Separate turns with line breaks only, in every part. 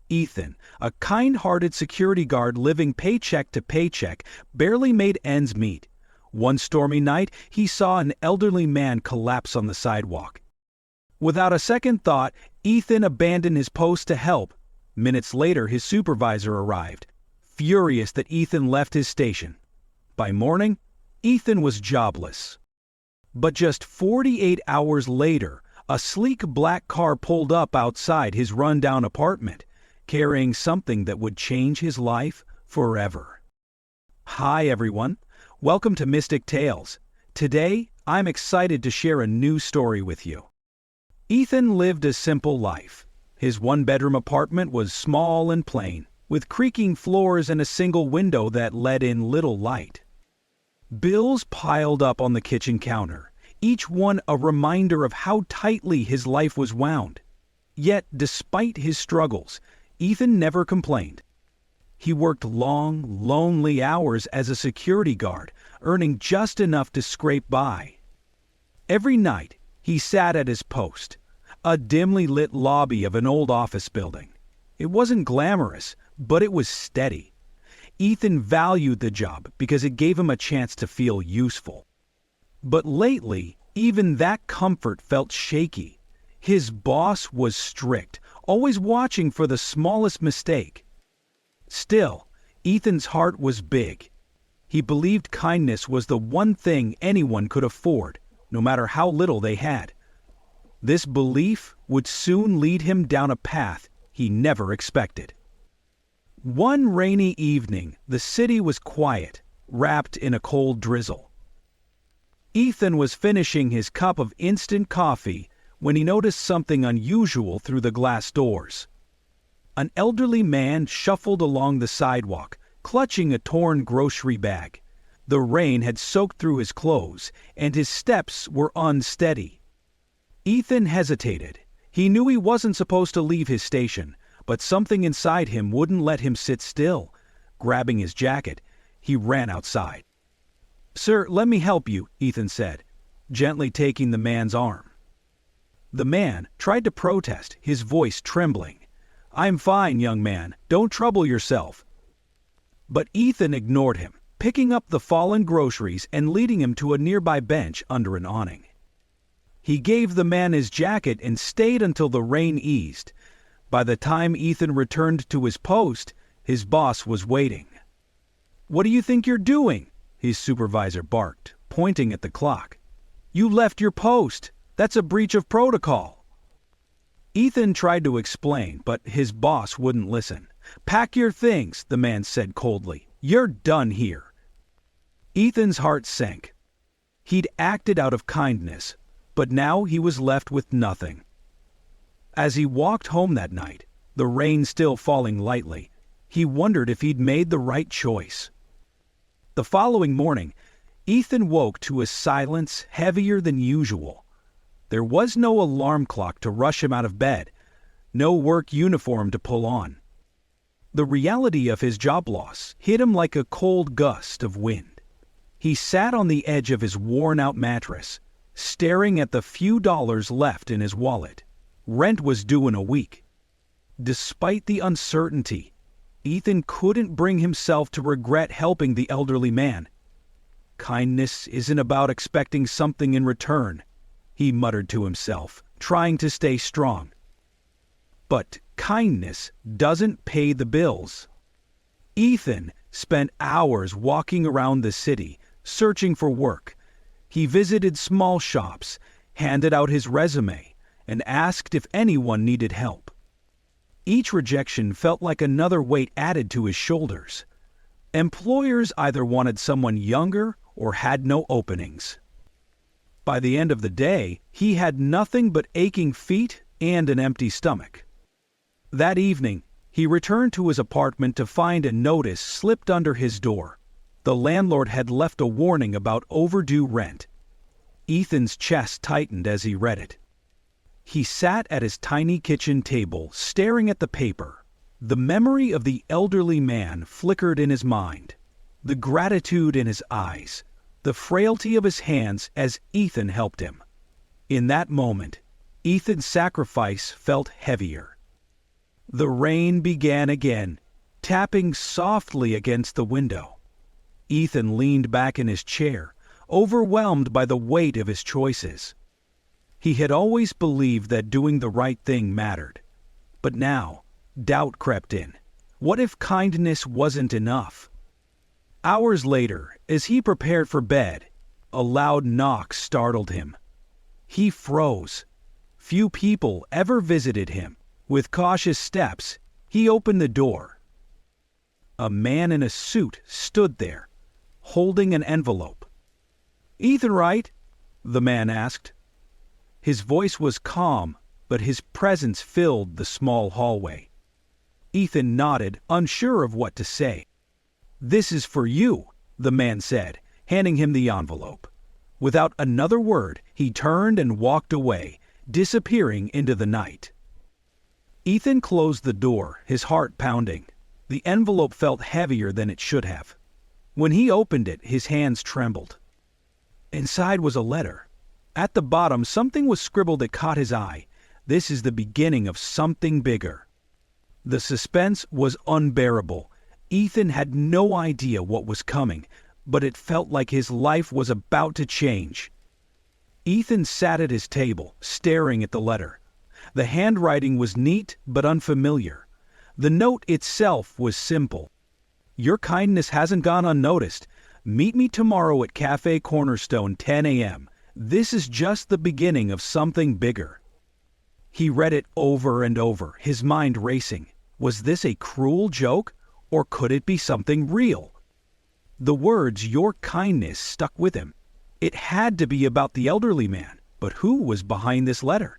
Ethan, a kind-hearted security guard living paycheck to paycheck, barely made ends meet. One stormy night, he saw an elderly man collapse on the sidewalk. Without a second thought, Ethan abandoned his post to help. Minutes later, his supervisor arrived, furious that Ethan left his station. By morning, Ethan was jobless. But just 48 hours later, a sleek black car pulled up outside his rundown apartment, carrying something that would change his life forever. Hi everyone, welcome to Mystic Tales. Today, I'm excited to share a new story with you. Ethan lived a simple life. His one-bedroom apartment was small and plain, with creaking floors and a single window that let in little light. Bills piled up on the kitchen counter, each one a reminder of how tightly his life was wound. Yet, despite his struggles, Ethan never complained. He worked long, lonely hours as a security guard, earning just enough to scrape by. Every night, he sat at his post, a dimly lit lobby of an old office building. It wasn't glamorous, but it was steady. Ethan valued the job because it gave him a chance to feel useful. But lately, even that comfort felt shaky. His boss was strict, always watching for the smallest mistake. Still, Ethan's heart was big. He believed kindness was the one thing anyone could afford, no matter how little they had. This belief would soon lead him down a path he never expected. One rainy evening, the city was quiet, wrapped in a cold drizzle. Ethan was finishing his cup of instant coffee when he noticed something unusual through the glass doors. An elderly man shuffled along the sidewalk, clutching a torn grocery bag. The rain had soaked through his clothes, and his steps were unsteady. Ethan hesitated. He knew he wasn't supposed to leave his station, but something inside him wouldn't let him sit still. Grabbing his jacket, he ran outside. "Sir, let me help you," Ethan said, gently taking the man's arm. The man tried to protest, his voice trembling. "I'm fine, young man. Don't trouble yourself." But Ethan ignored him, picking up the fallen groceries and leading him to a nearby bench under an awning. He gave the man his jacket and stayed until the rain eased. By the time Ethan returned to his post, his boss was waiting. "What do you think you're doing?" his supervisor barked, pointing at the clock. "You left your post. That's a breach of protocol." Ethan tried to explain, but his boss wouldn't listen. "Pack your things," the man said coldly. "You're done here." Ethan's heart sank. He'd acted out of kindness, but now he was left with nothing. As he walked home that night, the rain still falling lightly, he wondered if he'd made the right choice. The following morning, Ethan woke to a silence heavier than usual. There was no alarm clock to rush him out of bed, no work uniform to pull on. The reality of his job loss hit him like a cold gust of wind. He sat on the edge of his worn-out mattress, staring at the few dollars left in his wallet. Rent was due in a week. Despite the uncertainty, Ethan couldn't bring himself to regret helping the elderly man. "Kindness isn't about expecting something in return," he muttered to himself, trying to stay strong. But kindness doesn't pay the bills. Ethan spent hours walking around the city, searching for work. He visited small shops, handed out his resume, and asked if anyone needed help. Each rejection felt like another weight added to his shoulders. Employers either wanted someone younger or had no openings. By the end of the day, he had nothing but aching feet and an empty stomach. That evening, he returned to his apartment to find a notice slipped under his door. The landlord had left a warning about overdue rent. Ethan's chest tightened as he read it. He sat at his tiny kitchen table, staring at the paper. The memory of the elderly man flickered in his mind, the gratitude in his eyes, the frailty of his hands as Ethan helped him. In that moment, Ethan's sacrifice felt heavier. The rain began again, tapping softly against the window. Ethan leaned back in his chair, overwhelmed by the weight of his choices. He had always believed that doing the right thing mattered. But now, doubt crept in. What if kindness wasn't enough? Hours later, as he prepared for bed, a loud knock startled him. He froze. Few people ever visited him. With cautious steps, he opened the door. A man in a suit stood there, holding an envelope. "Ethan, right?" the man asked. His voice was calm, but his presence filled the small hallway. Ethan nodded, unsure of what to say. "This is for you," the man said, handing him the envelope. Without another word, he turned and walked away, disappearing into the night. Ethan closed the door, his heart pounding. The envelope felt heavier than it should have. When he opened it, his hands trembled. Inside was a letter. At the bottom, something was scribbled that caught his eye. "This is the beginning of something bigger." The suspense was unbearable. Ethan had no idea what was coming, but it felt like his life was about to change. Ethan sat at his table, staring at the letter. The handwriting was neat but unfamiliar. The note itself was simple. "Your kindness hasn't gone unnoticed. Meet me tomorrow at Cafe Cornerstone, 10 a.m. This is just the beginning of something bigger." He read it over and over, his mind racing. Was this a cruel joke, or could it be something real? The words, "your kindness," stuck with him. It had to be about the elderly man, but who was behind this letter?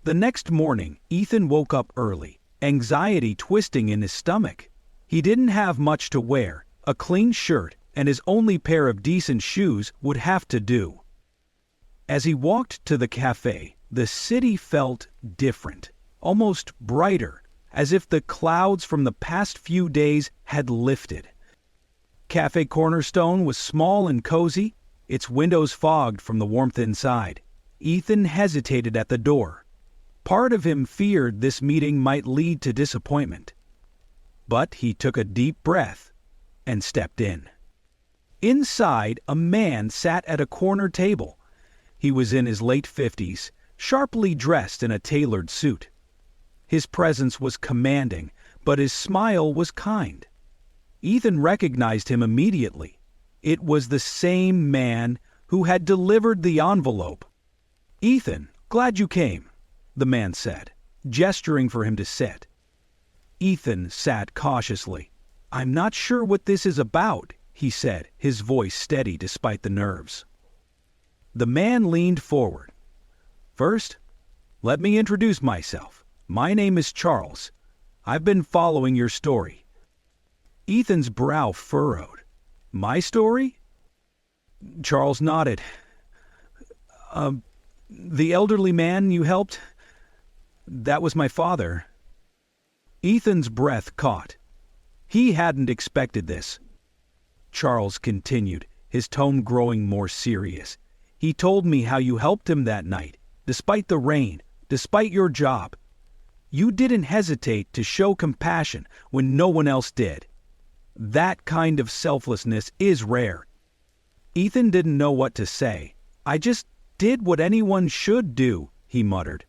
The next morning, Ethan woke up early, anxiety twisting in his stomach. He didn't have much to wear. A clean shirt and his only pair of decent shoes would have to do. As he walked to the cafe, the city felt different, almost brighter, as if the clouds from the past few days had lifted. Cafe Cornerstone was small and cozy, its windows fogged from the warmth inside. Ethan hesitated at the door. Part of him feared this meeting might lead to disappointment. But he took a deep breath and stepped in. Inside, a man sat at a corner table. He was in his late 50s, sharply dressed in a tailored suit. His presence was commanding, but his smile was kind. Ethan recognized him immediately. It was the same man who had delivered the envelope. "Ethan, glad you came," the man said, gesturing for him to sit. Ethan sat cautiously. "I'm not sure what this is about," he said, his voice steady despite the nerves. The man leaned forward. "First, let me introduce myself. My name is Charles. I've been following your story." Ethan's brow furrowed. "My story?" Charles nodded. The elderly man you helped? That was my father." Ethan's breath caught. He hadn't expected this. Charles continued, his tone growing more serious. "He told me how you helped him that night, despite the rain, despite your job. You didn't hesitate to show compassion when no one else did. That kind of selflessness is rare." Ethan didn't know what to say. "I just did what anyone should do," he muttered.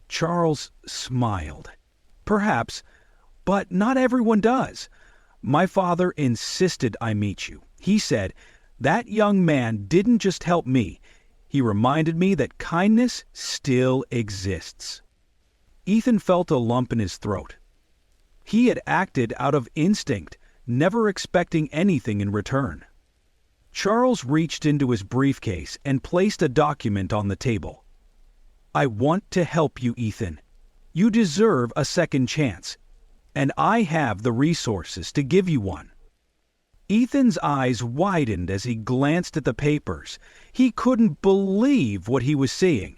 Charles smiled. "Perhaps, but not everyone does. My father insisted I meet you. He said, 'That young man didn't just help me. He reminded me that kindness still exists.'" Ethan felt a lump in his throat. He had acted out of instinct, never expecting anything in return. Charles reached into his briefcase and placed a document on the table. "I want to help you, Ethan. You deserve a second chance, and I have the resources to give you one." Ethan's eyes widened as he glanced at the papers. He couldn't believe what he was seeing.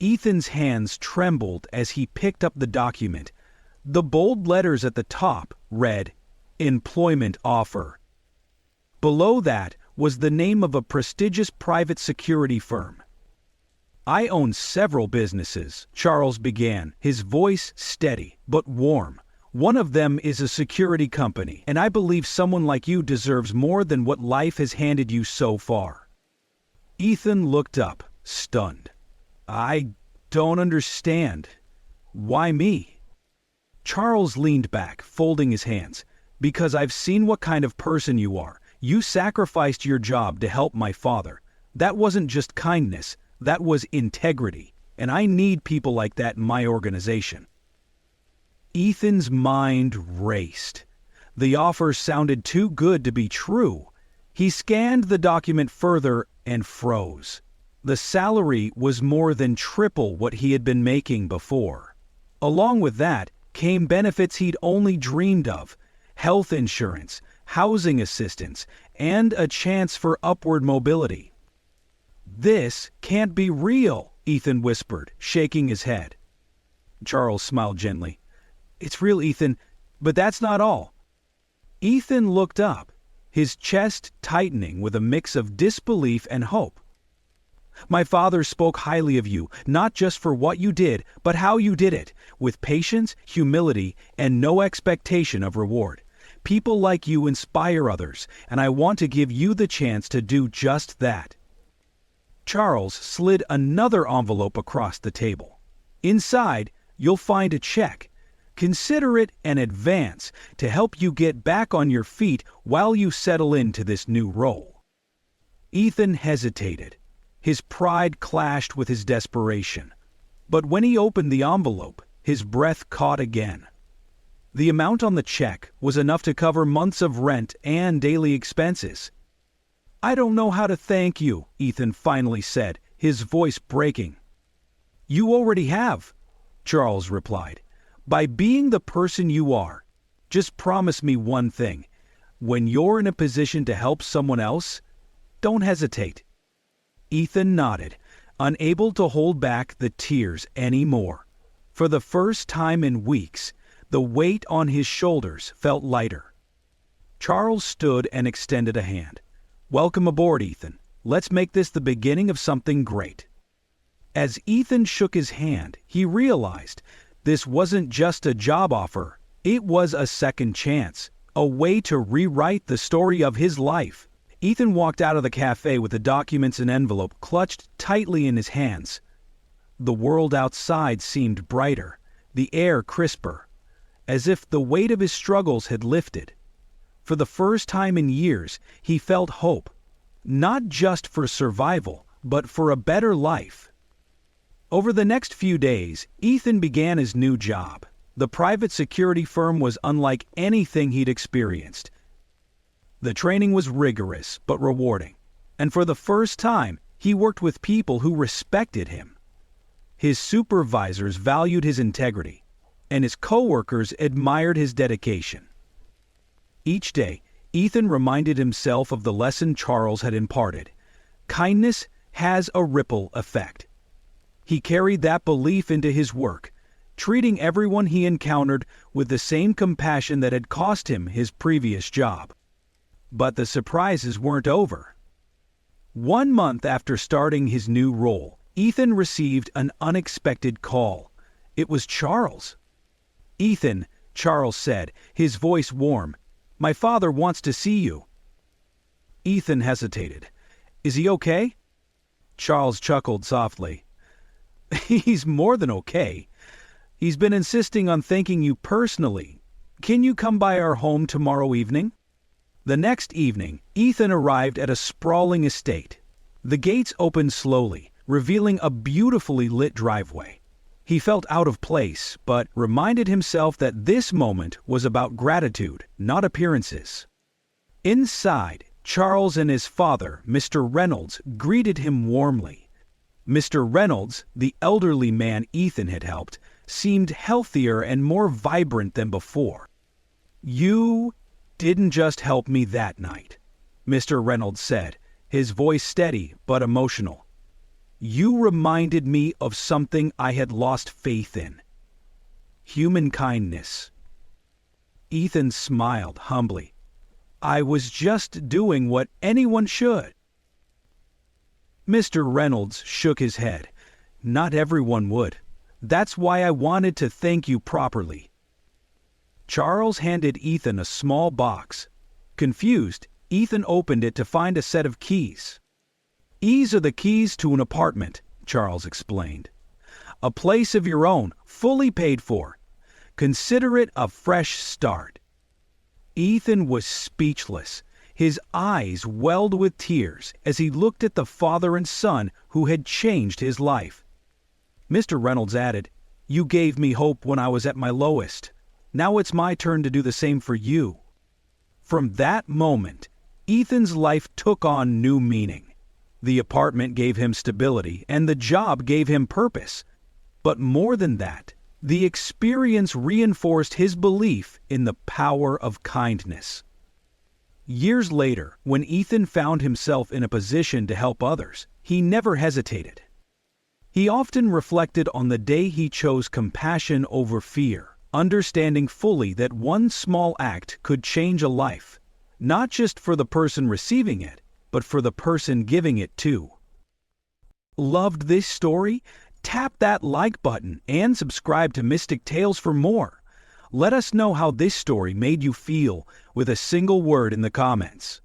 Ethan's hands trembled as he picked up the document. The bold letters at the top read, "Employment Offer." Below that was the name of a prestigious private security firm. I own several businesses, Charles began, his voice steady but warm. One of them is a security company, and I believe someone like you deserves more than what life has handed you so far. Ethan looked up, stunned. I don't understand. Why me? Charles leaned back, folding his hands. Because I've seen what kind of person you are. You sacrificed your job to help my father. That wasn't just kindness, that was integrity, and I need people like that in my organization. Ethan's mind raced. The offer sounded too good to be true. He scanned the document further and froze. The salary was more than triple what he had been making before. Along with that came benefits he'd only dreamed of: health insurance, housing assistance, and a chance for upward mobility. This can't be real, Ethan whispered, shaking his head. Charles smiled gently. It's real, Ethan, but that's not all. Ethan looked up, his chest tightening with a mix of disbelief and hope. My father spoke highly of you, not just for what you did, but how you did it, with patience, humility, and no expectation of reward. People like you inspire others, and I want to give you the chance to do just that. Charles slid another envelope across the table. Inside, you'll find a check. Consider it an advance to help you get back on your feet while you settle into this new role. Ethan hesitated. His pride clashed with his desperation. But when he opened the envelope, his breath caught again. The amount on the check was enough to cover months of rent and daily expenses. I don't know how to thank you, Ethan finally said, his voice breaking. You already have, Charles replied. By being the person you are. Just promise me one thing. When you're in a position to help someone else, don't hesitate. Ethan nodded, unable to hold back the tears anymore. For the first time in weeks, the weight on his shoulders felt lighter. Charles stood and extended a hand. Welcome aboard, Ethan. Let's make this the beginning of something great. As Ethan shook his hand, he realized this wasn't just a job offer. It was a second chance, a way to rewrite the story of his life. Ethan walked out of the cafe with the documents and envelope clutched tightly in his hands. The world outside seemed brighter, the air crisper, as if the weight of his struggles had lifted. For the first time in years, he felt hope, not just for survival, but for a better life. Over the next few days, Ethan began his new job. The private security firm was unlike anything he'd experienced. The training was rigorous but rewarding, and for the first time, he worked with people who respected him. His supervisors valued his integrity, and his coworkers admired his dedication. Each day, Ethan reminded himself of the lesson Charles had imparted. Kindness has a ripple effect. He carried that belief into his work, treating everyone he encountered with the same compassion that had cost him his previous job. But the surprises weren't over. 1 month after starting his new role, Ethan received an unexpected call. It was Charles. Ethan, Charles said, his voice warm, my father wants to see you. Ethan hesitated. Is he okay? Charles chuckled softly. He's more than okay. He's been insisting on thanking you personally. Can you come by our home tomorrow evening? The next evening, Ethan arrived at a sprawling estate. The gates opened slowly, revealing a beautifully lit driveway. He felt out of place, but reminded himself that this moment was about gratitude, not appearances. Inside, Charles and his father, Mr. Reynolds, greeted him warmly. Mr. Reynolds, the elderly man Ethan had helped, seemed healthier and more vibrant than before. You didn't just help me that night, Mr. Reynolds said, his voice steady but emotional. You reminded me of something I had lost faith in. Human kindness. Ethan smiled humbly. I was just doing what anyone should. Mr. Reynolds shook his head. Not everyone would. That's why I wanted to thank you properly. Charles handed Ethan a small box. Confused, Ethan opened it to find a set of keys. "These are the keys to an apartment," Charles explained. "A place of your own, fully paid for. Consider it a fresh start." Ethan was speechless. His eyes welled with tears as he looked at the father and son who had changed his life. Mr. Reynolds added, "You gave me hope when I was at my lowest. Now it's my turn to do the same for you." From that moment, Ethan's life took on new meaning. The apartment gave him stability, and the job gave him purpose. But more than that, the experience reinforced his belief in the power of kindness. Years later, when Ethan found himself in a position to help others, he never hesitated. He often reflected on the day he chose compassion over fear, understanding fully that one small act could change a life, not just for the person receiving it, but for the person giving it too. Loved this story? Tap that like button and subscribe to Mystic Tales for more. Let us know how this story made you feel with a single word in the comments.